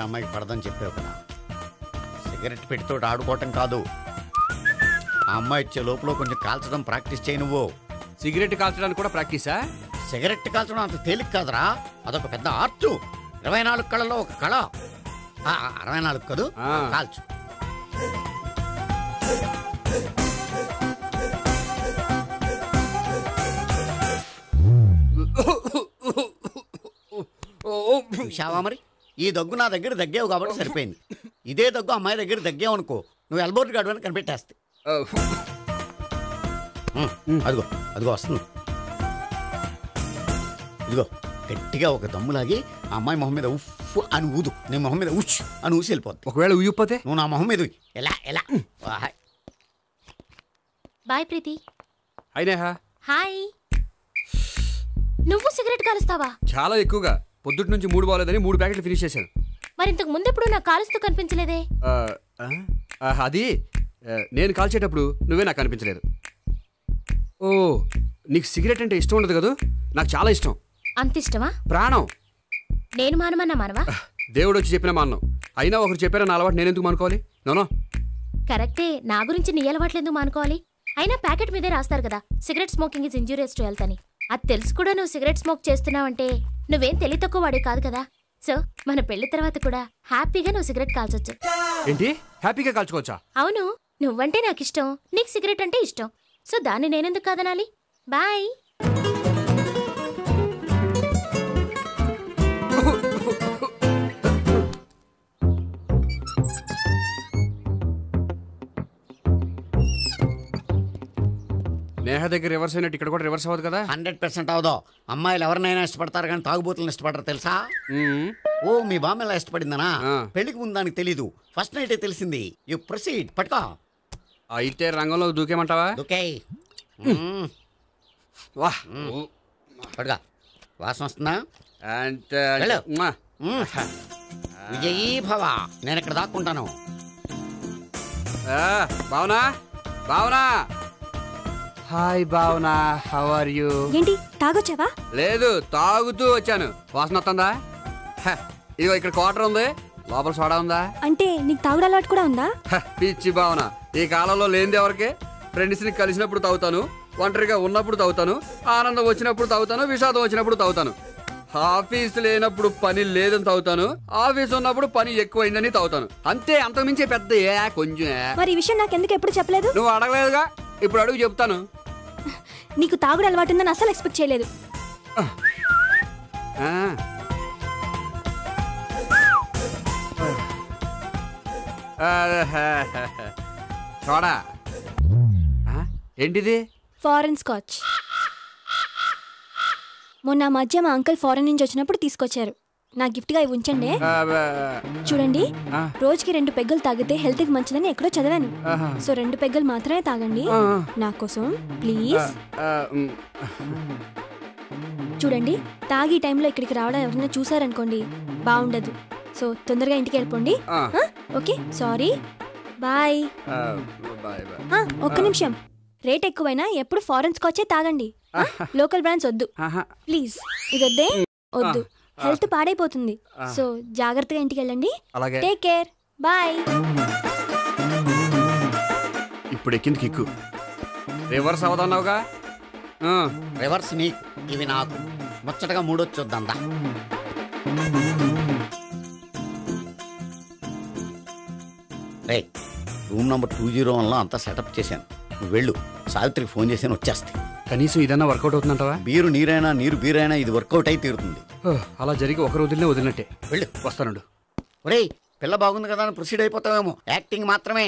అమ్మాయికి పడదని చెప్పావు కదా, సిగరెట్ పెట్టితో ఆడుకోవటం కాదు, ఆ అమ్మాయి ఇచ్చే లోపల కొంచెం కాల్చడం ప్రాక్టీస్ చేయి. నువ్వు సిగరెట్ కాల్చడానికి కూడా ప్రాక్టీసా? సిగరెట్ కాల్చడం అంత తేలిక కాదురా, అదొక పెద్ద ఆర్ట్. 24 కళలో ఒక కళ. 64 కదూ, కాల్చు. చూశావా మరి, ఈ దగ్గు నా దగ్గర దగ్గేవు కాబట్టి సరిపోయింది. ఇదే దగ్గు అమ్మాయి దగ్గర దగ్గేవు అనుకో, నువ్వు ఎల్బోర్డ్ గార్డు అని కనిపెట్టేస్తే. అదిగో అదిగో వస్తుంది. ఇదిగో గట్టిగా ఒక దమ్ములాగి ఆ అమ్మాయి మొహం మీద ఉఫ్ అని ఊదు, నీ మొహం మీద ఉచ్ అని ఊసి వెళ్ళిపోద్ది. ఒకవేళ ఊగిపోతే నువ్వు నా మొహం మీద ఎలా ఎలా. బాయ్ ప్రీతి. అయినా హాయ్. నువ్వు సిగరెట్ కాలుస్తావా? చాలా ఎక్కువగా. పొద్దుటి నుంచి 3 బాలేదని 3 ప్యాకెట్లు ఫినిష్ చేశాను. మరి ఇంతకు ముందు ఎప్పుడు నాకు కాలుస్తూ కనిపించలేదే? అది నేను కాల్చేటప్పుడు నువ్వే నాకు కనిపించలేదు. ఓ, నీకు సిగరెట్ అంటే ఇష్టం ఉండదు కదా? నాకు చాలా ఇష్టం. అంత ఇష్టమా? ప్రాణం. నేను మానమన్నా మానవా? దేవుడు వచ్చి చెప్పిన మానం. అయినా ఒకరు చెప్పారా నా అలవాటు నేను ఎందుకు మానుకోవాలి? నోనో. కరెక్టే, నా గురించి నీ అలవాట్లు ఎందుకు మానుకోవాలి? అయినా ప్యాకెట్ మీదే రాస్తారు కదా, cigarette smoking is injurious to health అని. అది తెలుసు కూడా నువ్వు సిగరెట్ స్మోక్ చేస్తున్నావంటే నువ్వేం తెలివి తక్కువ వాడే కాదు కదా. సో మన పెళ్లి తర్వాత కూడా హ్యాపీగా నువ్వు సిగరెట్ కాల్చొచ్చు. ఏంటి, హ్యాపీగా కాల్చుకోవచ్చా? అవును, నువ్వంటే నాకు ఇష్టం, నీకు సిగరెట్ అంటే ఇష్టం. సో దాన్ని నేనెందుకు కాదనాలి? బాయ్. నేహ దగ్గర రివర్స్ అయినట్టు ఇక్కడ కూడా రివర్స్ అవ్వదు కదా? 100% అవదో. అమ్మాయిలు ఎవరినైనా ఇష్టపడతారు కానీ తాగుబోతులను ఇష్టపడరు తెలుసా? ఓ, మీ బామ్మ ఎలా ఇష్టపడిందనా? పెళ్లికి ముందు దానికి తెలీదు, ఫస్ట్ నైటే తెలిసింది. You proceed. పట్టుకో. అయితే రంగంలో దూకేమంటావా? దూకే. వా, పట్టుగా. వాసన వస్తుందా? వెళ్ళు. విజయీ భవ. నేను ఇక్కడ దాక్కుంటాను. Bhavana, Bhavana. Hi Bhavana, how are you? ఏంటి తాగొచ్చావా? లేదు, తాగుతూ వచ్చాను. వాసన వస్తుందా? ఇదిగో ఇక్కడ క్వార్టర్ ఉంది, లోపల సోడా ఉందా? అంటే నీకు తాగుడు అలవాటు కూడా ఉందా? పిచ్చి భావన, ఈ కాలంలో లేనిది ఎవరికి? ఫ్రెండ్స్ ని కలిసినప్పుడు తాగుతాను, ఒంటరిగా ఉన్నప్పుడు తాగుతాను, ఆనందం వచ్చినప్పుడు తాగుతాను, విషాదం వచ్చినప్పుడు తాగుతాను. ఆఫీస్ లేనప్పుడు పని లేదని తాగుతాను, ఆఫీస్ ఉన్నప్పుడు పని ఎక్కువైందని తాగుతాను. అంతే, అంతకుమించే పెద్ద కొంచెం. మరి ఈ విషయం నాకెందుకు ఎప్పుడు చెప్పలేదు? నువ్వు అడగలేదుగా, ఇప్పుడు అడుగు చెప్తాను. నీకు తాగుడు అలవాటు ఉందని అసలు ఎక్స్పెక్ట్ చేయలేదు. చూడా, ఏంటిది? Foreign scotch. మొన్న మధ్య మా అంకుల్ ఫారెన్ నుంచి వచ్చినప్పుడు తీసుకొచ్చారు. నా గిఫ్ట్ గా ఇవి ఉంచండి. చూడండి, రోజుకి 2 పెగ్గులు తాగితే హెల్త్ కి మంచిదని ఎక్కడో చదివాను. సో 2 పెగ్గులు మాత్రమే తాగండి నా కోసం ప్లీజ్. చూడండి, తాగి టైంలో ఇక్కడికి రావడం ఎవరైనా చూసారనుకోండి బాగుండదు. సో తొందరగా ఇంటికి వెళ్ళిపోండి. Okay, sorry, bye. ఒక్క నిమిషం, రేట్ ఎక్కువైనా ఎప్పుడు ఫారెన్ స్కాచే తాగండి, లోకల్ బ్రాండ్స్ వద్దు ప్లీజ్. ఇది వద్దే, వద్దు, హెల్త్ పాడైపోతుంది. సో జాగ్రత్తగా ఇంటికి వెళ్ళండి. Take care, bye. ఇప్పుడు ఎక్కింది కిక్కు. రివర్స్ అవదన్నావుగా? రివర్స్ నీకు, ఇవి నాకు. ముచ్చటగా 3 వచ్చొద్దా? రే, రూమ్ నెంబర్ 201లో అంతా సెటప్ చేశాను. నువ్వు వెళ్ళు, సావిత్రికి ఫోన్ చేసాను, వచ్చేస్తే. కనీసం ఇదన్నా వర్కౌట్ అవుతుందంటావా? బీరు నీరైనా, నీరు బీరైనా ఇది వర్కౌట్ అయి తీరుతుంది. అలా జరిగి ఒక రోజులనే వదిలినట్టే. వెళ్ళు. వస్తానుండు. ఒరే, పిల్ల బాగుంది కదా అని ప్రొసీడ్ అయిపోతావేమో. యాక్టింగ్ మాత్రమే.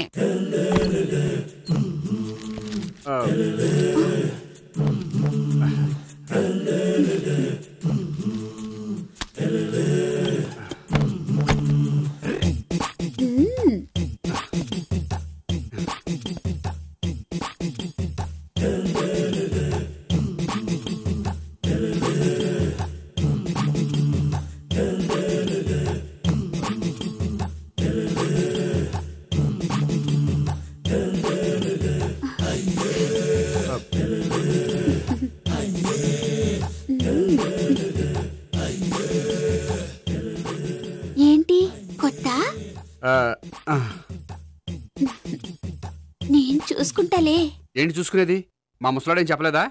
నేను చూసుకుంటాలే. ఏంటి చూసుకునేది? మా ముసలాడు ఏం చెప్పలేదా?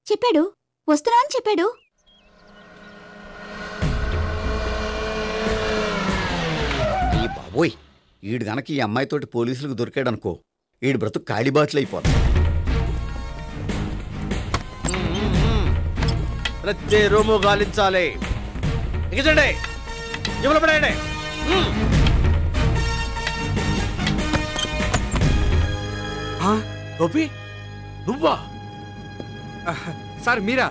చెప్పాడు, వస్తున్నా అని చెప్పాడు. ఈ బాబోయ్, ఈడు గనక ఈ అమ్మాయితోటి పోలీసులకు దొరికాడనుకో, ఈడు బ్రతుకు కాళీబాట్లు అయిపోతాడు. ప్రతి రూము గాలించాలి. ఎగచండి, జబ్బులు పడండి. గోపి, నువ్వా? సార్ మీరా?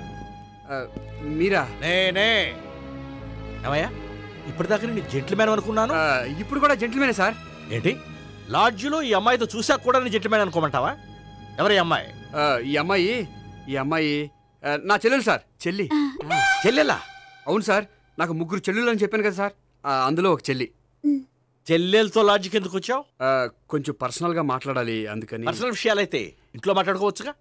మీరా? నేనే. ఏమయ్యా, ఇప్పటిదాకా నేను జెంట్లమ్యాన్ అనుకున్నాను. ఇప్పుడు కూడా జెంట్లమేనే సార్. ఏంటి, లాడ్జిలో ఈ అమ్మాయితో చూసాక కూడా నేను జెంట్లమ్యాన్ అనుకోమంటావా? ఎవరి అమ్మాయి? ఈ అమ్మాయి నా చెల్లెలు సార్. చెల్లెలా? అవును సార్, నాకు 3 చెల్లెలు అని చెప్పాను కదా సార్, అందులో ఒక చెల్లి. చెల్లెలతో లాడ్జికి ఎందుకు వచ్చావు? కొంచెం పర్సనల్ గా మాట్లాడాలి, అందుకని. పర్సనల్ విషయాలైతే ఇంట్లో మాట్లాడుకోవచ్చుగా.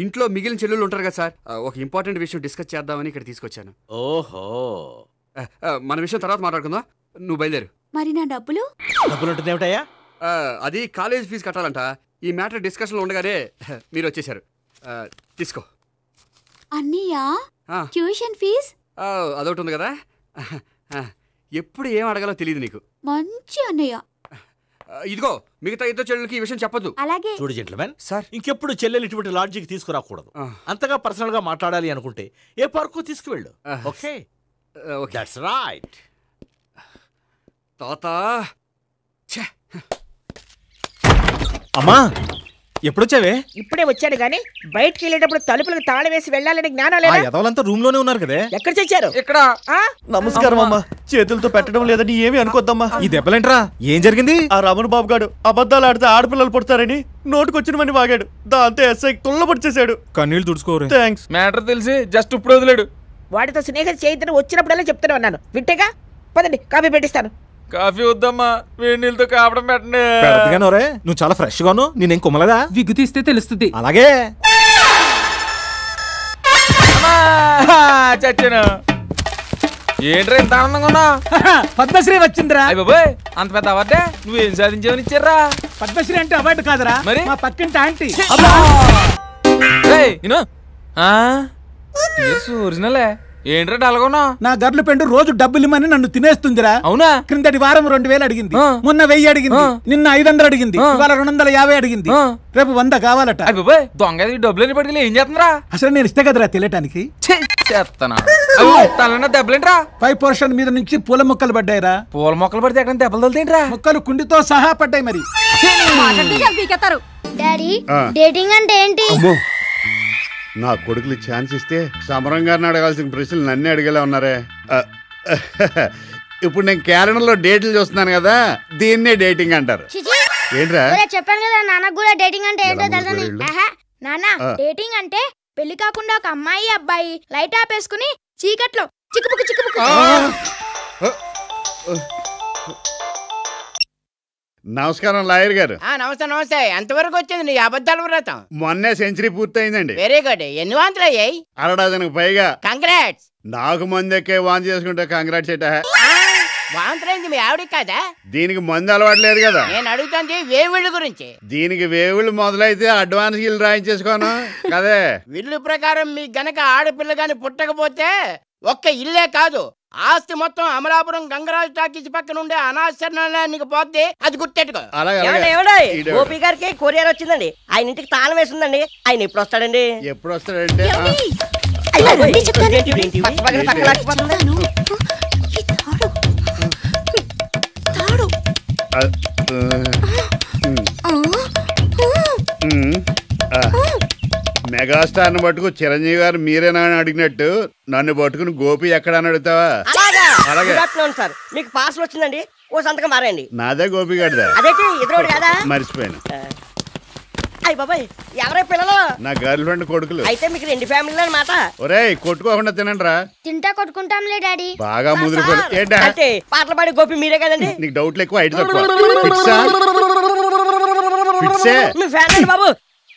ఇంట్లో మిగిలిన చెల్లెలు ఉంటారు కదా సార్, ఒక ఇంపార్టెంట్ విషయం డిస్కస్ చేద్దామని ఇక్కడ తీసుకొచ్చాను. ఓహో, మన విషయం తర్వాత మాట్లాడుకుందాం, నువ్వు బయలుదేరు. మరి నా డబ్బులు? డబ్బులు ఉంటుంది ఏమిటయ్యా? అది కాలేజ్ ఫీజు కట్టాలంట. ఈ మ్యాటర్ డిస్కషన్లో ఉండగానే మీరు వచ్చేసారు. తీసుకో. అన్నయ్యా, ట్యూషన్ ఫీజ్? అదొకటి ఉంది కదా, ఎప్పుడు ఏం అడగాలో తెలియదు నీకు. మంచి అన్నయ్య. ఇదిగో, మిగతా 2 చెల్లెలకి ఈ విషయం చెప్పొద్దు. అలాగే. చూడు జెంట్లమెన్ సార్, ఇంకెప్పుడు చెల్లెలు ఇటువంటి లాడ్జికి తీసుకురాకూడదు. అంతగా పర్సనల్ గా మాట్లాడాలి అనుకుంటే ఏ పార్కు తీసుకువెళ్ళు. Okay, that's right. తాత. అమ్మా, ఎప్పుడొచ్చావే? ఇప్పుడే వచ్చాడు గాని బయటికి వెళ్ళేటప్పుడు తలుపులకు తాళం వేసి వెళ్ళాలని జ్ఞానం లేదా? ఎదవలంతా రూమ్ లోనే ఉన్నారు కదే. ఎక్కడ చచ్చారు? ఇక్కడ. నమస్కారం అమ్మా. చేతులతో పెట్టడం లేదని ఏమి అనుకోద్దమ్మా. ఈ దెబ్బలేంట్రా? ఏం జరిగింది? ఆ రమణ బాబు గారు అబద్ధాలు ఆడితే ఆడపిల్లలు పుడతారని నోటుకొచ్చినవని వాగాడు. దాంతో ఎస్ఐ తుల్లబొడిచేశాడు. కన్నీళ్ళు తుడుచుకోరు. థ్యాంక్స్. మ్యాటర్ తెలిసి జస్ట్ ఇప్పుడు వదిలేడు. వాడితో స్నేహం చేయొద్దని వచ్చినప్పుడల్లా చెప్తూనే ఉన్నాను, వింటేగా. పదండి, కాఫీ పెట్టిస్తాను. కాఫీ వద్దమ్మా, వేడి నీళ్ళతో కాపడం పెట్టండి. పెడతగానోరే, నువ్వు చాలా ఫ్రెష్ గాను. నేనేం కుమ్మలేదా? విగ్గు తీస్తే తెలుస్తుంది. అలాగే. చచ్చాను. ఏంట్రా ఇంత ఆనందంగా ఉన్నా? పద్మశ్రీ వచ్చిందిరా. అయ్య బాబోయ్, అంత పెద్ద అవార్డే? నువ్వేం సాధించావని ఇచ్చారా? పద్మశ్రీ అంటే అవార్డు కాదురా, మరి మా పక్కింటి ఆంటీ. ఒరిజినలే. ఏంట్రా డల్గొన్నా? నా గర్లు పెండు రోజు డబ్బులు ఇమ్మని నన్ను తినేస్తుందిరా. అవునా? క్రిందటి వారం 2000 అడిగింది, మొన్న 1000 అడిగింది, నిన్న 500 అడిగింది, ఇవాళ 250 అడిగింది, రేపు 100 కావాలట. అయ్య దొంగ డబ్బులని పట్టుకెళ్ళి ఏం చేస్తుందిరా? అసలు నేను ఇస్తే కదరా తెలియటానికి. చేస్తానా? తలన దెబ్బలేంట్రా? 5% మీద నుంచి పూల మొక్కలు పడ్డాయిరా. పూల మొక్కలు పడితే ఎక్కడ దెబ్బలు తగులుతాయంట్రా? మొక్కలు కుండితో సహా పడ్డాయి. మరి డాడీ, డేటింగ్ అంటే ఏంటి? నా కొడుకులు ఛాన్స్ ఇస్తే సమరం గారిని అడగాల్సిన ప్రశ్నలు నన్నే అడిగేలా ఉన్నారే. ఇప్పుడు నేను క్యాలెండర్లో డేట్లు చూస్తున్నాను కదా, దీన్నే డేటింగ్ అంటారు. ఏంట్రా? చెప్పాను కదా నాన్నకు కూడా డేటింగ్ అంటే ఏంటో తెలుసని. నాన్న, డేటింగ్ అంటే పెళ్లి కాకుండా ఒక అమ్మాయి అబ్బాయి లైట్ ఆపేసుకుని చీకట్లో చిక్కుపుకు చిక్కుపుకు. నమస్కారం లాయర్ గారు. నమస్తే నమస్తే. ఎంతవరకు వచ్చింది నీ అబద్ధాల వ్రతం? మొన్నే సెంచరీ పూర్తయిందండి. Very good. ఎన్ని వాంతులు అయ్యాయి? 60 పైగా. కంగ్రాట్స్. నాకు మందుకే వాంతి చేసుకుంటే కంగ్రాట్స్ ఏటా? వాంతులైంది మీ ఆవిడ కాదా? దీనికి మందు అలవాట్లేదు కదా. నేను అడుగుతుంది వేవిళ్ళ గురించి. దీనికి వేవుళ్ళు మొదలైతే అడ్వాన్స్ ఇల్లు రాయించేసుకోను కదే. విల్లు ప్రకారం మీకు గనక ఆడపిల్ల గాని పుట్టకపోతే ఒక్క ఇల్లే కాదు, ఆస్తి మొత్తం అమలాపురం గంగరాజు టాకీస్ పక్కన ఉండే అనాశరణానికి పోతే అది గుర్తెట్టుకో. గోపి గారికి కొరియర్ వచ్చిందండి, ఆయన ఇంటికి తాళం వేసిందండి. ఆయన ఎప్పుడు వస్తాడండి? ఎప్పుడు వస్తాడంటే మెగాస్టార్ పట్టుకు చిరంజీవి గారు మీరేనా అని అడిగినట్టు నన్ను పట్టుకుని గోపి ఎక్కడ అని అడుగుతావా? సార్ మీకు పార్సల్ వచ్చిందండి, ఓ సంతకం మారండి. నాదే గోపి గారిదా? అదేంటి ఎదురోడు కదా? మర్చిపోయాను. అయ్య బాబాయ్, ఎవరై పిల్లలు? నా గర్ల్ ఫ్రెండ్ కొడుకులు. అయితే మీకు 2 ఫ్యామిలీలు అన్నమాట. ఒరేయ్, కొట్టుకోకుండా తినండి రా. తింటా కొట్టుకుంటాంలే డాడీ. బాగా ముదిరిపోయి అంటే పాటలు పాడే గోపి మీరే కదండి? నీకు డౌట్లు ఎక్కువ, ఐదు తక్కువ. మీ ఫ్యాన్ బాబు.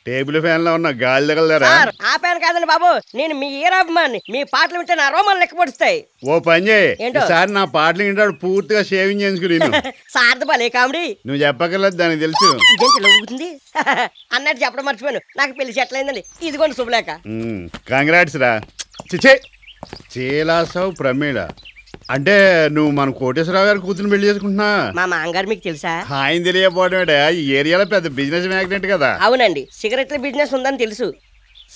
టేబుల్ ఫ్యాన్ లో ఉన్న గాలి తగలరా? ఆ ఫ్యాన్ కాదండి బాబు, నేను మీ ఈరాభిమాని. మీ పాటలు వింటే నా రోమాలు లెక్క పొడుస్తాయి. ఓ పని చేయి, ఈసారి నా పాటలు వింటాడు పూర్తిగా షేవింగ్ చేసుకుని. సార్ది భలే కామెడీ. నువ్వు చెప్పగలదు, దానికి తెలుసు. అన్నట్టు చెప్పడం మర్చిపోయాను, నాకు పెళ్లి సెటిల్ అయిందండి. ఇదిగోండి శుభలేఖ. కంగ్రాట్స్ రా. చిచే చీలాసావు ప్రమీళ అంటే నువ్వు మన కోటేశ్వరరావు గారు కూతురు పెళ్లి చేసుకుంటున్నా? మా మామగారు మీకు తెలుసా? ఆయన తెలియకపోవడం ఈ ఏరియాలో పెద్ద బిజినెస్ మ్యాగ్నెట్ కదా. అవునండి, సిగరెట్ల బిజినెస్ ఉందని తెలుసు.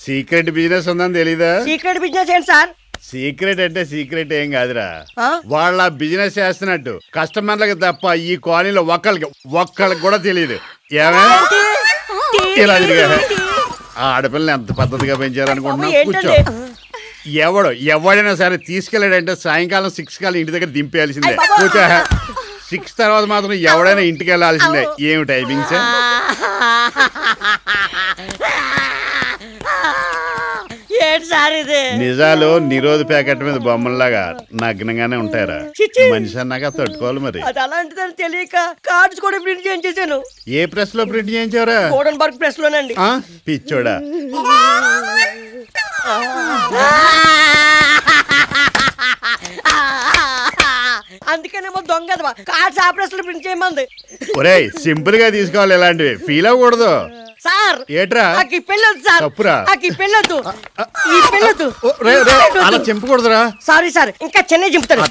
సీక్రెట్ బిజినెస్ ఉందని తెలీదా? సీక్రెట్ బిజినెస్ ఏంటి సార్? సీక్రెట్ అంటే సీక్రెట్ ఏం కాదురా, వాళ్ళ బిజినెస్ చేస్తున్నట్టు కస్టమర్లకి తప్ప ఈ కాలనీలో ఒక్కళ్ళకి కూడా తెలియదు. ఇలా ఆడపిల్లని ఎంత పద్ధతిగా పెంచారనుకుంటున్నా. కూర్చో. ఎవడైనా సరే తీసుకెళ్ళాడంటే సాయంకాలం 6 కల్లా ఇంటి దగ్గర దింపేయాల్సిందే. కూర్చో. 6 తర్వాత మాత్రం ఎవడైనా ఇంటికి వెళ్ళాల్సిందే. ఏమి టైమింగ్స్? నిజాలు నిరోధ ప్యాకెట్ మీద బొమ్మల్లాగా నగ్నంగానే ఉంటాయరా. మనిషి అన్నాక తట్టుకోవాలి మరి. అలాంటిదని తెలియక కార్డ్స్ కూడా ప్రింట్ చేయించేసాను. ఏ ప్రెస్ లో ప్రింట్ చేయించారా? కోడన్బర్గ్ ప్రెస్ లోనండి. పిచ్చోడా. అందుకనేమో దొంగ కార్డ్స్ ఆ ప్రెస్ లో ప్రింట్ చేయమంది. ఒరేయ్ సింపుల్ గా తీసుకోవాలి, ఇలాంటివి ఫీల్ అవ్వకూడదు. సార్ ఏట్రా పెళ్ళొద్దు సార్. తప్పురా. పెళ్ళొద్దు, ఈ పెళ్ళొద్దు. అలా చెంపకూడదురా. సారీ సార్, ఇంకా చెన్నై చెంపుతాను.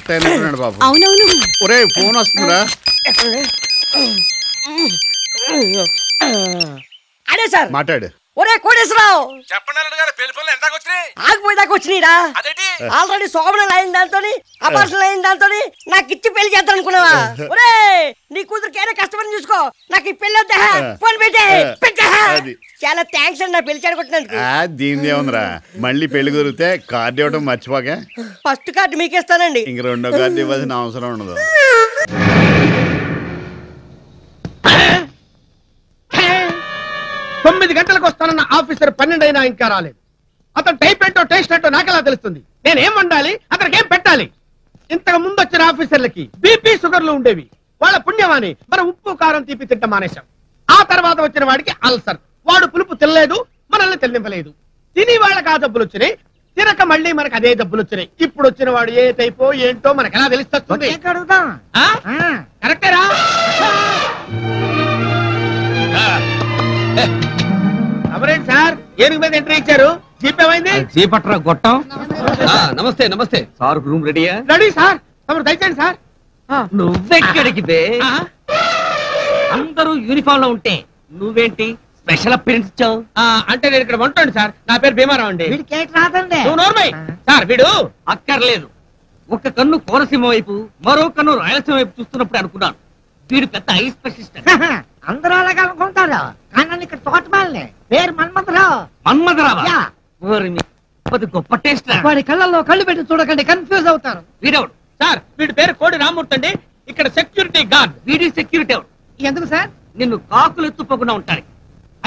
బాబు అవునవును. ఒరే ఫోన్ వస్తుందిరా. అదే సార్ మాట్లాడు. ఒరే కోటేశ్వరరావు, ఆగిపోయేదాకా వచ్చినాయిరా. ఆల్రెడీ శోభనం అయిన దాంతో అపార్షన్ అయిన దాంతో నాకు ఇచ్చి పెళ్లి చేద్దాం అనుకున్నావా? ఒరే నీ కూతురికి ఏదో కష్టపడి చూసుకో, నాకు ఈ పెళ్లి వద్దా? ఫోన్ పెట్టే. చాలా థ్యాంక్స్ అండి నా పెళ్లి చేయనుకుంటున్నందుకు. దీని ఏముందిరా, మళ్ళీ పెళ్లి కుదిరితే కార్డు ఇవ్వడం మర్చిపోక. ఫస్ట్ కార్డు మీకేస్తానండి, ఇంక రెండో కార్డు ఇవ్వాల్సిన అవసరం ఉండదు. 9 గంటలకు వస్తానన్న ఆఫీసర్ 12 అయినా ఇంకా రాలేదు. అతను టైప్ ఏంటో టేస్ట్ ఏంటో నాకెలా తెలుస్తుంది? నేనేం వండాలి, అతనికి ఏం పెట్టాలి? ఇంతకు ముందు వచ్చిన ఆఫీసర్లకి బీపీ షుగర్లు ఉండేవి. వాళ్ళ పుణ్యమాని మన ఉప్పు కారం తీపి తింట మానేశాం. ఆ తర్వాత వచ్చిన వాడికి అల్సర్. వాడు పులుపు తినలేదు, మనల్ని తినింపలేదు. తిని వాళ్ళకి ఆ జబ్బులు వచ్చినాయి, తినక మళ్ళీ మనకు అదే జబ్బులు వచ్చినాయి. ఇప్పుడు వచ్చిన వాడు ఏ టైపో ఏంటో మనకు ఎలా తెలుస్తుంది? కరెక్టేరా? అవరేంటి సార్, ఏనుగు మీద ఎంట్రీ ఇచ్చారు? జీప్ ఏమైంది? జీపట్రా గొట్టం. నమస్తే నమస్తే సార్, రూమ్ రెడీయా? రెడీ సార్, తమరు దయచేయండి సార్. నువ్వెక్కడికి బే? అందరూ యూనిఫామ్ లో ఉంటే నువ్వేంటి స్పెషల్ అపియరెన్స్ ఇచ్చావు? అంటే నేను ఇక్కడ ఉంటాను సార్, నా పేరు భీమారావు అండి. సార్ వీడు అక్కర్లేదు. ఒక కన్ను కోనసీమ వైపు, మరో కన్ను రాయలసీమ వైపు చూస్తున్నప్పుడు అనుకున్నాను వీడు పెద్ద ఐ స్పెషలిస్ట్. అందరూ అలాగే అనుకుంటారు, కానీ ఇక్కడ తోటమాలనే పేరు మన్మథరావు. మన్మథరావా? గొప్ప టేస్ట్. వాడి కళ్ళల్లో కళ్ళు పెట్టి చూడకండి, కన్ఫ్యూజ్ అవుతారు. వీడెవడు సార్? వీడి పేరు కోడి రామూర్తి అండి, ఇక్కడ సెక్యూరిటీ గార్డ్. వీడి సెక్యూరిటీ ఎవడు? ఎందుకు సార్? నిన్ను కాకులు ఎత్తుపోకుండా ఉంటాయి.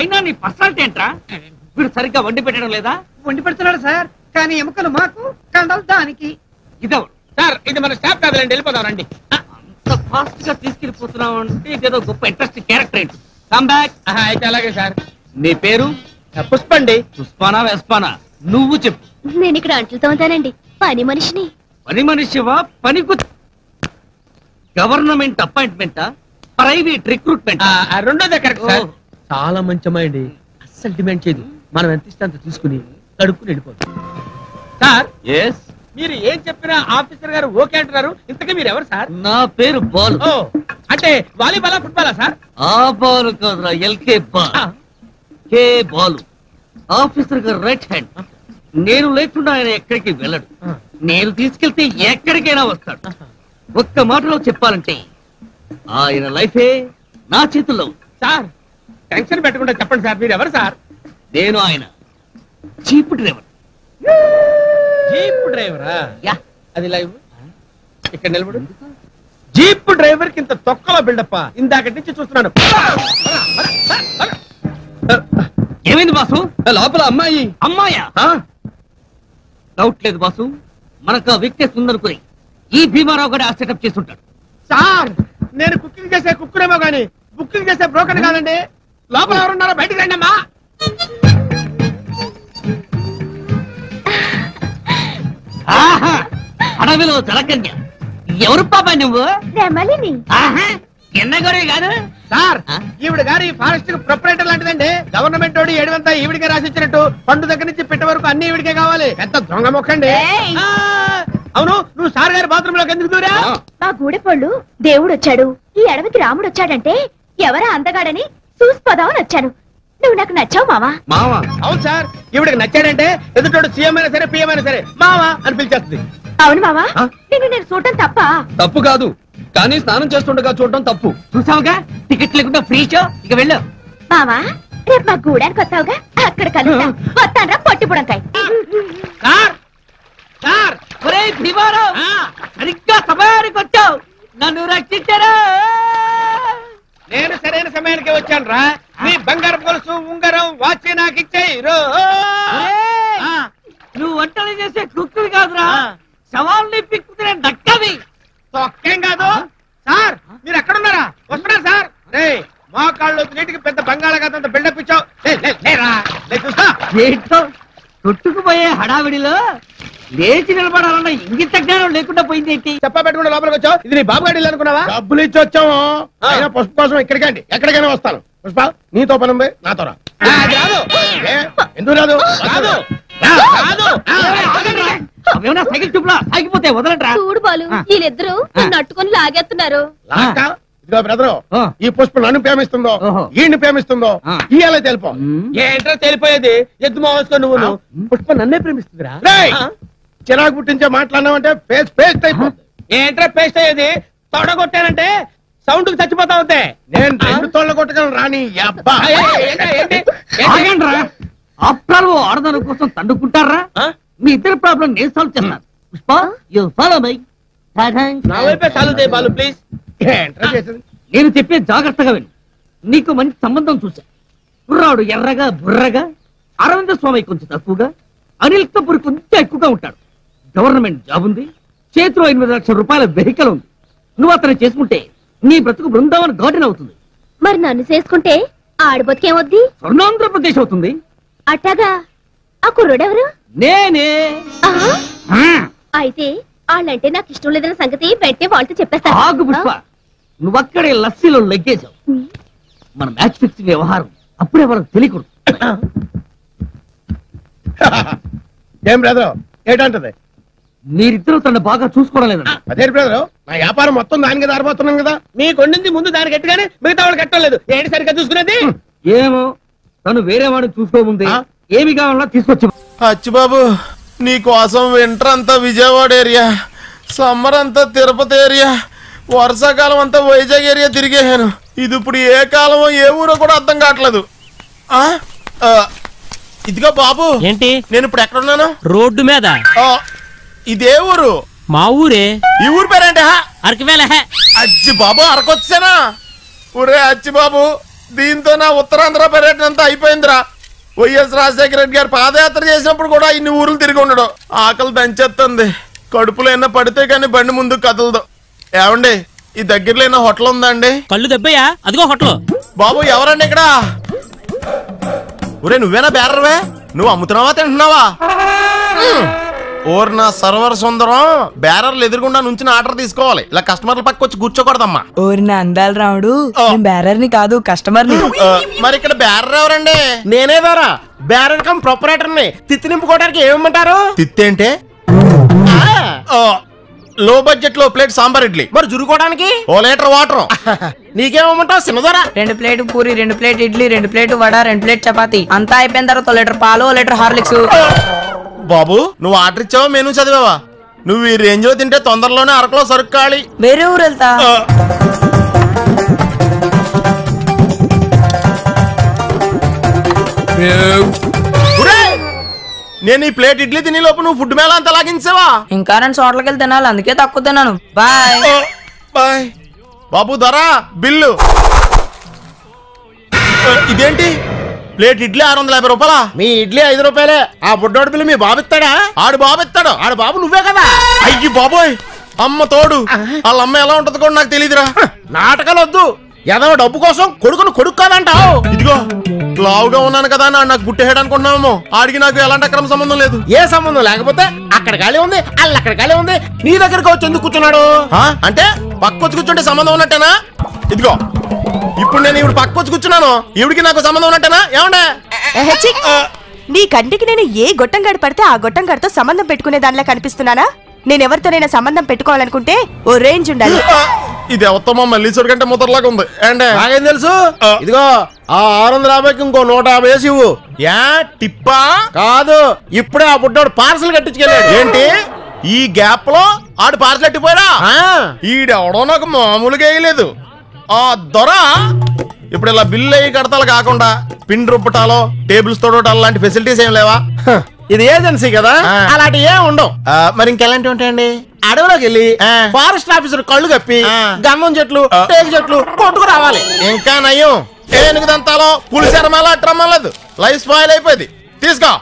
అయినా నీ పర్సనాలిటీ ఏంట్రా? వీడు సరిగ్గా వండి పెట్టడం లేదా? వండి పెడుతున్నాడు సార్, కానీ ఎముకలు మాకు, కండలు దానికి. ఇదెవడు? సార్ ఇది మన స్టాఫ్ కాదులేండి, వెళ్ళిపోదాం రండి. అంత ఫాస్ట్ గా తీసుకెళ్లిపోతున్నావు అంటే ఇదేదో గొప్ప ఇంట్రెస్టింగ్ క్యారెక్టర్ ఏంటి? Come back. అయితే అలాగే సార్. నీ పేరు? పుష్పండి. పుష్పానా వెస్పానా? నువ్వు చెప్పు. నేను ఇక్కడ అంట్లు తోముతానండి, పని మనిషిని. పని మనిషివా? పని గవర్నమెంట్ అపాయింట్మెంటా, ప్రైవేట్ రిక్రూట్మెంట్? రెండోదే కరెక్ట్ సార్. చాలా మంచి అమ్మాయి, అస్సలు డిమాండ్ చేయదు. మనం ఎంత ఇస్తే అంత తీసుకుని కడుక్కుని వెళ్ళిపోతాం. సార్ ఎస్, మీరు ఏం చెప్పినా ఆఫీసర్ గారు ఓకే అంటున్నారు. ఇంతకీ మీరు ఎవరు సార్? నా పేరు బాలు. అంటే వాలీబాలా ఫుట్బాలా సార్? ఆ బాలు కాదురా, ఎల్కే బాల్. కే బాలు ఆఫీసర్ గారు రైట్ హ్యాండ్. నేను లేకుండా ఆయన ఎక్కడికి వెళ్ళడు, నేను తీసుకెళ్తే ఎక్కడికైనా వస్తాడు. ఒక్క మాటలో చెప్పాలంటే ఆయన లైఫే నా చేతుల్లో. సార్ టెన్షన్ పెట్టకుండా చెప్పండి సార్, మీరు ఎవరు సార్? నేను ఆయన చీప్ డ్రైవర్. జీప్ డ్రైవరా? అది లైవ్ ఇక్కడ నిలబడు. జీప్ డ్రైవర్ కి ఇంత తొక్కలో బిల్డప్ప ఇందాక నుంచి చూస్తున్నాను. ఏమైంది బాసు? లోపల అమ్మాయి. అమ్మాయా? డౌట్ లేదు బాసు, మనకు ఆ వీక్నెస్ ఉందనుకుని ఈ భీమారావు కూడా సెటప్ చేస్తుంటాడు. సార్ నేను కుకింగ్ చేసే కుక్కురేమో గానీ బుకింగ్ చేసే బ్రోకర్ కాదండి. లోపల ఎవరున్నారో బయటకు రండి అమ్మా. అడవిలో జలకన్య ఎవరు పాపా నువ్వు? రమలిని. ఎన్నగొరవి కాదు సార్. ఈవిడ గారి ఫారెస్ట్ ప్రొపరేటర్ లాంటిదండి. గవర్నమెంట్ వాడు ఏడువంతా ఈవిడికే రాసిచ్చినట్టు పండు దగ్గర నుంచి పిట్ట వరకు అన్ని ఈవిడికే కావాలి. పెద్ద దొంగ మొక్కండి. అవును, నువ్వు సార్ గారి బాత్రూమ్ లోకి ఎందుకు దూరా? మా గూడెపళ్ళు దేవుడు వచ్చాడు, ఈ అడవికి రాముడు వచ్చాడంటే ఎవరా అందగాడని చూసిపోదామని వచ్చాను. నువ్వు నాకు నచ్చావు మావా. మావా? అవును సార్, ఈవిడికి నచ్చాడంటే ఎదుటోడు సీఎం అయినా సరే పిఎం అయినా సరే మావా అని పిలిచేస్తుంది. అవును మావా, నేను చూడటం తప్ప? తప్పు కాదు, కానీ స్నానం చేస్తుండగా చూడటం తప్పు. చూసావుగా, టికెట్ లేకుండా ఫ్రీ షో. ఇక వెళ్ళు మావా. రేపు మా గూడానికి వస్తావుగా, అక్కడ కలుగుతా. వస్తానరా పొట్టిపుడంకాయ. సరిగ్గా సమయానికి వచ్చావు, నన్ను రక్షించారా? నేను సరైన సమయానికి వచ్చాను రా. నీ బంగారం గొలుసు ఉంగరం వాచి నాకు ఇచ్చేయి. నువ్వు వంటలు చేసే కుక్కులు కాదురా, సవాల్ని పిక్కుతున్న దక్కవి. తొక్కేం కాదు సార్. మీరు ఎక్కడున్నారా? వస్తున్నా సార్. రే మా కాళ్ళు నీటికి పెద్ద బంగాళాఖాతంత బిల్డప్ ఇచ్చావు. ఏంటో కొట్టుకుపోయే హడావిడిలో లేచి నిలబడాలన్న ఇంగిత జ్ఞానం లేకుండా పోయింది ఏంటి? చెప్పా పెట్టుకుంటే లోపలికి వచ్చావు. ఇది నీ బాబు గాడి అనుకున్నావా? డబ్బులు ఇచ్చి వచ్చాము. అయినా పుష్ప కోసం ఇక్కడికండి, ఎక్కడికైనా వస్తాను. పుష్ప నీతో పని ఉంది, నాతో రా. ఎందుకు రాదు? సైకిల్ చూపులా ఆగిపోతే వదలట్రా. చూడు బాలు, వీళ్ళిద్దరూ నట్టుకొని లాగేస్తున్నారు. ఇదిగో బ్రదరు, ఈ పుష్ప నన్ను ప్రేమిస్తుందో ఈయన్ని ప్రేమిస్తుందో ఇయాలే తెలిపో. ఏంట్రా తెలిపోయేది? ఎద్దు మావేసుకో నువ్వు. పుష్ప నన్నే ప్రేమిస్తుందిరా. చిరాకు పుట్టించే మాట్లాడినావంటే ఫేస్ పేస్ట్ అయిపోతుంది. ఏంట్రా పేస్ట్ అయ్యేది? తొడగొట్టానంటే సౌండ్ కి చచ్చిపోతా ఉంటే నేను 2 తోళ్ళ కొట్టగలను రాని. అప్రాలు ఆడదాని కోసం తండుకుంటారా? మీ ఇద్దరు ప్రాబ్లం నేను సాల్వ్ చేస్తాను. Pushpa you follow my. నా వైపే సాల్వ్ చేయి బాలు ప్లీజ్. నేను చెప్పే జాగ్రత్తగా విను. నీకు మంచి సంబంధం చూసా. కుర్రాడు ఎర్రగా బుర్రగా, అరవింద స్వామి కొంచెం తక్కువగా, అనిల్ కపూర్ కొంచెం ఎక్కువగా ఉంటాడు. గవర్నమెంట్ జాబ్ ఉంది, చేతిలో 8 లక్షల రూపాయల వెహికల్ ఉంది. నువ్వు అతను చేసుకుంటే నీ బ్రతుకు బృందావన గార్డెన్ అవుతుంది. మరి నన్ను చేసుకుంటే ఆడబతికేమొద్ది? స్వర్ణాంధ్రప్రదేశ్ అవుతుంది. అట్టాగా. ఆ కుర్రోడెవరు? నేనే. అయితే వాళ్ళంటే నాకు ఇష్టం లేదన్న సంగతి పెట్టే వాళ్ళతో చెప్పేస్తాను. ఆగు పుష్ప, నువ్వక్కడే లస్సీలో లెగ్గేశావు. మన మ్యాచ్ ఫిక్సింగ్ వ్యవహారం అప్పుడే వాళ్ళకి తెలియకూడదు. ఏం బ్రదర్ ఏంటంటది? మీరిద్దరూ తను బాగా చూసుకోవడం లేదండి. అదే బ్రదర్, నా వ్యాపారం మొత్తం దానికి దారిపోతున్నాం కదా. మీకు వండింది ముందు దానికి ఎట్టుగానే మిగతా వాళ్ళు కట్టలేదు. ఏంటి సరిగ్గా చూసుకునేది? ఏమో, తను వేరే వాడిని చూసుకోముందే ఏమి కావాలన్నా తీసుకొచ్చి. అచ్చిబాబు, నీ కోసం వింటర్ అంతా విజయవాడ ఏరియా, సమ్మర్ అంతా తిరుపతి ఏరియా, వర్షాకాలం అంతా వైజాగ్ ఏరియా తిరిగేసాను. ఇది ఇప్పుడు ఏ కాలమో ఏ ఊరో కూడా అర్థం కావట్లేదు. ఇదిగో బాబు, ఏంటి నేను ఇప్పుడు ఎక్కడున్నాను? రోడ్డు మీద. ఇదే ఊరు? మా ఊరే. ఈ ఊరు పేరేంటి? అరకువేల. అచ్చి బాబు, అరకొచ్చానా? ఊరే అచ్చి బాబు, దీంతో నా ఉత్తరాంధ్ర పర్యటన అంతా అయిపోయిందిరా. వైఎస్ రాజశేఖర రెడ్డి గారు పాదయాత్ర చేసినప్పుడు కూడా ఇన్ని ఊర్లు తిరిగి ఉండడు. ఆకలి దంచేస్తుంది. కడుపులో ఏమన్నా పడితే కానీ బండి ముందుకు కదలదు. ఏమండి, ఈ దగ్గరలో ఏమైనా హోటల్ ఉందా అండి? కళ్ళు దెబ్బయా, అదిగో హోటల్. బాబు ఎవరండి ఇక్కడ? ఊరే నువ్వేనా బేరవే? నువ్వు అమ్ముతున్నావా తింటున్నావా? ఓర్ నా సర్వర్ సుందరం, బేరర్లు ఎదురుగుండా నుంచి ఆర్డర్ తీసుకోవాలి. ఇలా కస్టమర్ల పక్క వచ్చి కూర్చోకూడదమ్మా. ఓరి నా అందాల రాముడు, బేరర్ని కాదు కస్టమర్ని. మరి ఇక్కడ బేరర్ ఎవరండి? నేనే ద్వారా బేరర్ కమ్ ప్రొపరేటర్ ని. తిత్తి నింపుకోవడానికి ఏమంటారు? తిత్తి అంటే లో బడ్జెట్ లో ప్లేట్ సాంబార్ ఇడ్లీ. మరి జురుకోవడానికి 1 లీటర్ వాటర్. నీకేమంటావు చిన్నదోరా? 2 plate puri, 2 plate idli, 2 plate vada, 2 plate chapati. అంతా అయిపోయిన తర్వాత 1 లీటర్ పాలు, 1 లీటర్ హార్లిక్స్. బాబు, నువ్వు ఆర్డర్ ఇచ్చావా మెనూ చదివావా? నువ్వు ఈ రేంజ్ లో తింటే తొందరలోనే అరకులో సరుకు ఖాళీ. వేరే ఊరు వెళ్తా. నేను ఈ ప్లేట్ ఇడ్లీ తినే లోపు నువ్వు ఫుడ్ మేళ అంతా లాగించావా? ఇంకా నేను చోట్లకి వెళ్ళి తినాలి, అందుకే తక్కువ తిన్నాను. Bye bye. బాబు ధర బిల్లు. ఇదేంటి? ప్లేట్ ఇడ్లీ 650 రూపాయలా? మీ ఇడ్లీ 5 రూపాయలే. ఆ బుడ్డోడి బిల్లు మీ బాబు ఇస్తాడా? ఆడు బాబు ఇస్తాడు. ఆడు బాబు నువ్వే కదా. అయ్యి బాబోయ్, అమ్మ తోడు. వాళ్ళ అమ్మ ఎలా ఉంటది కూడా నాకు తెలియదురా. నాటకాలు వద్దు. ఏదో డబ్బు కోసం కొడుకును కొడుకు కాదంటావు. ఇదిగో లావుగా ఉన్నాను కదా నాకు పుట్టేసాడు అనుకుంటున్నామేమో. ఆడికి నాకు ఎలాంటి అక్రమ సంబంధం లేదు. ఏ సంబంధం లేకపోతే అక్కడ గాలి ఉంది అక్కడ గాలి ఉంది, నీ దగ్గరికి వచ్చి ఎందుకు కూర్చున్నాడు? అంటే పక్క వచ్చి కూర్చుంటే సంబంధం ఉన్నట్టేనా? ఇదిగో ఇప్పుడు నేను ఇప్పుడు పక్క వచ్చి కూర్చున్నాను, ఈవిడికి నాకు సంబంధం ఉన్నట్టేనా? ఏమండే నీ కంటికి నేను ఏ గొట్టంగాడు పడితే ఆ గొట్టంగాడితో సంబంధం పెట్టుకునే దానిలా కనిపిస్తున్నానా? నేనెవరితోనైనా సంబంధం పెట్టుకోవాలనుకుంటే ఓ రేంజ్ ఉండాలి. ఇది ఎవరితో మల్లీశ్వరి కంటే ముద్రలాగా ఉంది. నాకేం తెలుసు? ఇదిగో ఆ 650కి ఇంకో 150 వేసి ఇవ్వు. యా టిప్పా కాదు, ఇప్పుడే ఆ బుడ్డోడు పార్సల్ కట్టించుకెళ్ళాడు. ఏంటి ఈ గ్యాప్ లో ఆడు పార్సల్ ఎట్టిపోయాడా? ఈడెవడో నాకు మామూలుగా వేయలేదు. ఆ దొర ఇప్పుడు ఇలా బిల్లు అయ్యి కడతాలు కాకుండా పిన్ రుబ్బటాలో టేబుల్స్ తోడటాలు లాంటి ఫెసిలిటీస్ ఏం లేవా? ఇది ఏజెన్సీ కదా, అలాంటి ఏం ఉండవు. మరి ఇంకెలాంటివి ఉంటాయండి? అడవిలోకి వెళ్ళి ఫారెస్ట్ ఆఫీసర్ కళ్ళు కప్పి గంధం చెట్లు టేకు చెట్లు కొట్టుకు రావాలి. ఇంకా నయ్యం ఏనుగు దంతాలో పులిసెరమాల అట్రమ్మలేదు, లైఫ్ స్పాయిల్ అయిపోయింది. తీసుకో,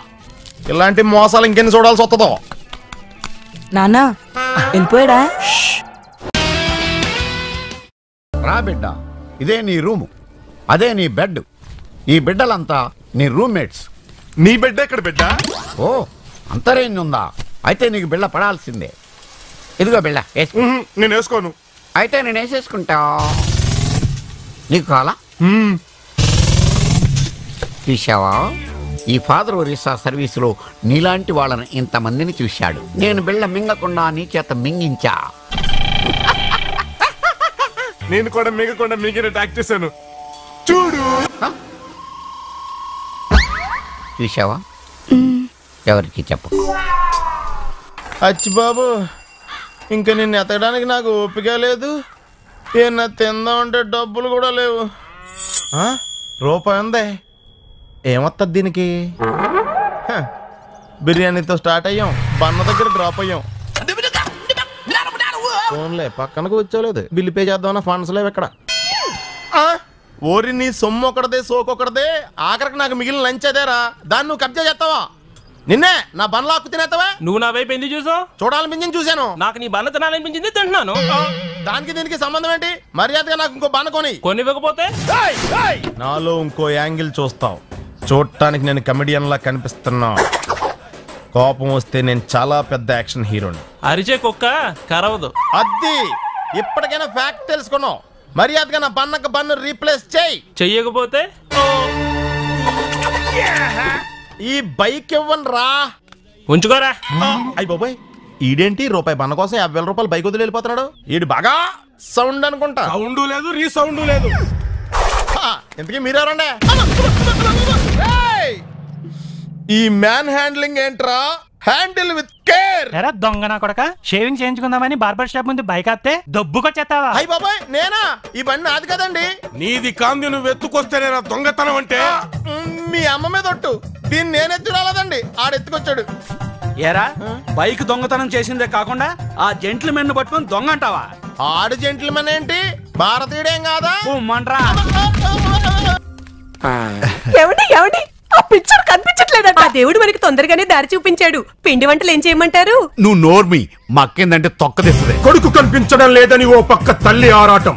ఇలాంటి మోసాలు ఇంకెన్ని చూడాల్సి వస్తుందో. నానా వెళ్ళిపోయాడా? రా బిడ్డ, ఇదే నీ రూము, అదే నీ బెడ్. ఈ బిడ్డలంతా నీ రూమ్మేట్స్. నీ బిడ్డ ఎక్కడ బిడ్డ? ఓ అంతరేంది ఉందా? అయితే నీకు బిళ్ళ పడాల్సిందే. ఇదిగో బిళ్ళ, నేను వేసుకోను. అయితే నేను వేసేసుకుంటా. నీకు కావాలా? చూసావా, ఈ ఫాదర్ ఒరిస్సా సర్వీసులో నీలాంటి వాళ్ళని ఇంతమందిని చూశాడు. నేను బిళ్ళ మింగకుండా నీ చేత మింగించా. నేను కూడా మిగకుండా మీకే ట్యాక్ చేశాను చూడు. చూసావా, ఎవరికి చెప్పు. అచ్చి బాబు, ఇంకా నిన్ను ఎత్తడానికి నాకు ఓపిక లేదు. ఏమన్నా తిందామంటే డబ్బులు కూడా లేవు. రూపాయి ఉంది, ఏమొస్తుంది దీనికి? బిర్యానీతో స్టార్ట్ అయ్యాం, బన్న దగ్గర డ్రాప్ అయ్యాం. ఫోన్లే పక్కన కూర్చోలేదు, బిల్లు పే చేద్దామన్నా ఫండ్స్ లేవు ఇక్కడ. ఓరి నీ సొమ్ము ఒకటిదే సోకొకటిదే, ఆఖరికి నాకు మిగిలిన లంచ్ అదేరా, దాన్ని నువ్వు కబ్జా చేస్తావా? నిన్నే నా బండ్లో హక్కు తినేస్తావా? నువ్వు నా వైపు ఎందుకు చూసావు? చూడాలనిపించింది చూశాను. నాకు నీ బండ్ల తినాలనిపించింది తింటున్నాను. దానికి దీనికి సంబంధం ఏంటి? మర్యాదగా నాకు ఇంకో బండ కొనివ్వకపోతే నాలో ఇంకో యాంగిల్ చూస్తావు. చూడటానికి నేను కమెడియన్ లా కనిపిస్తున్నా, కోపం వస్తే నేను చాలా పెద్ద యాక్షన్ హీరోని. అరిచే కుక్క కరవదు. అది ఇప్పటికైనా ఫ్యాక్ట్ తెలుసుకున్నావు. మర్యాదగా నా బన్నకు బన్ను రీప్లేస్ చెయ్యకపోతే ఈ బైక్ ఇవ్వను రా, ఉంచుకోరా. అయ్యి బాబాయ్, ఈడేంటి రూపాయి బన్న కోసం 50,000 రూపాయలు బైక్ వదిలి వెళ్ళిపోతున్నాడు? ఈడు బాగా సౌండ్ అనుకుంటా. సౌండ్ లేదు, రీసౌండ్ లేదు. ఇంతకీ మీరెవరండి? ఈ మ్యాన్ హ్యాండ్లింగ్ ఏంట్రా? Handle with care. ఎరా దొంగ నా కొడక, షేవింగ్ చేయించుకుందామని బార్బర్ షాప్ ముందు బైక్ ఆపితే దొబ్బుకొచ్చేస్తావా? అయ్య బాబాయ్, నేనా? ఈ బండి నాది కదండి. నీది కాంది, నువ్వు ఎత్తుకొస్తేనే దొంగతనం అంటే. మీ అమ్మ మీద ఒట్టు, దీన్ని నేను ఎత్తి రాలేదండి, ఆడెత్తుకొచ్చాడు. ఏరా, బైక్ దొంగతనం చేసిందే కాకుండా ఆ జెంట్లమెన్ పట్టుకొని దొంగ అంటావా? ఆడు జెంట్లమెన్ ఏంటి, భారతీయుడేం కాదా? మండ్రా. ఏమండి ఆ పిక్చర్ కనిపించట్లేదట. ఆ దేవుడు మనకి తొందరగానే దారి చూపించాడు. పిండి వంటలు ఏం చేయమంటారు? నువ్వు నోర్మి, మక్కేందంటే తొక్కదిస్తుంది. కొడుకు కనిపించడం లేదని ఓ పక్క తల్లి ఆరాటం,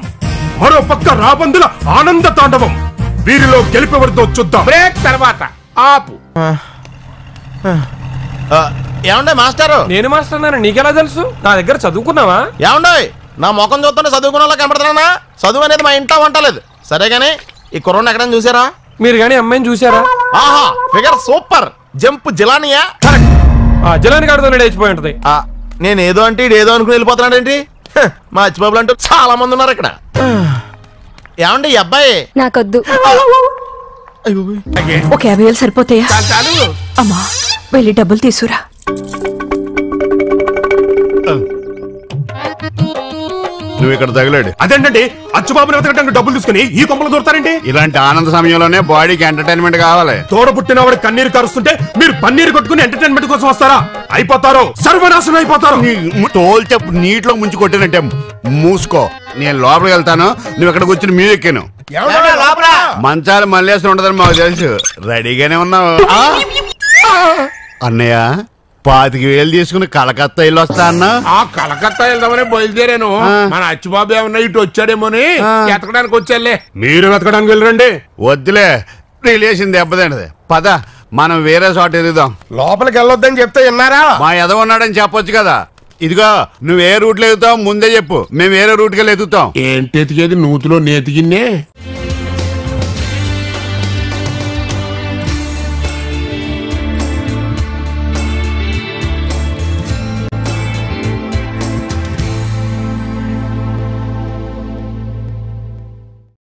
మరో పక్క రాబందుల ఆనంద తాండవం. వీరిలో గెలిపెవరితో చూద్దాం. బ్రేక్ తర్వాత ఆపు. ఏమండే మాస్టారు? నేను మాస్టర్, నీకెలా తెలుసు? నా దగ్గర చదువుకున్నావా? ఏమండే, నా ముఖం చూస్తుంటే చదువుకున్న వాళ్ళ కనబడుతున్నా? చదువు అనేది మా ఇంట్లో వంటలేదు. సరే గానీ ఈ కుర్రోని ఎక్కడైనా చూసారా? మీరు గానీ అమ్మాయిని చూసారా? ఆహా, ఫిగర్ సూపర్. జంప్ జిలానియా? ఆ జిలాని గారితో లేచిపోయి ఉంటది. నేను ఏదో అంటే ఏదో అనుకుని వెళ్ళిపోతున్నాడు ఏంటి? మా అచ్చిబాబులు అంటూ చాలా మంది ఉన్నారు ఇక్కడ. ఏమండి ఈ అబ్బాయి? నాకొద్దు. ఒక 50,000 సరిపోతాయా? అమ్మా, వెళ్ళి డబ్బులు తీసుకురా. నువ్వు ఇక్కడ తగిలాడు. అదేంటండి, అచ్చుబాబుని వెతకడానికి డబ్బులు తీసుకుని ఈ కొంపలు దూరతారేంటి? ఇలాంటి ఆనంద సమయంలోనే బాడీకి ఎంటర్టైన్మెంట్ కావాలి. తోడబుట్టిన వాడు కన్నీరు కరుస్తుంటే మీరు పన్నీరు కొట్టుకుని ఎంటర్టైన్మెంట్ కోసం వస్తారా? అయిపోతారు, సర్వనాశనం అయిపోతారు. తోలు చెప్పు నీటిలో ముంచి కొట్టినట్టే. మూసుకో, నేను లోపలికి వెళ్తాను, నువ్వు ఇక్కడ కూర్చుని మ్యూజిక్ ఎక్కాను. మంచాలు మల్లేసి ఉండదని మాకు తెలుసు. రెడీగానే ఉన్నావు అన్నయ్య? 25,000 తీసుకుని కలకత్తా వెళ్ళి వస్తా అన్నా. ఆ కలకత్తా వెళ్దామని బయలుదేరాను. మన అచ్చిబాబు ఏమన్నా ఇటు వచ్చాడేమోని ఎతకడానికి వచ్చాలే. మీరు వెతకడానికి వెళ్ళరండి. వద్దులే, రిలేషన్ దెబ్బతింటది. పద మనం వేరే చోట ఎదుగుదాం. లోపలికి వెళ్ళొద్దని చెప్తే విన్నారా? మా ఎద ఉన్నాడని చెప్పొచ్చు కదా. ఇదిగో నువ్వు ఏ రూట్లో ఎదుగుతావు ముందే చెప్పు, మేము వేరే రూట్కి వెళ్ళి ఎదుగుతాం. ఏంటి ఎతికేది? నూతిలో నేతికిన్నే.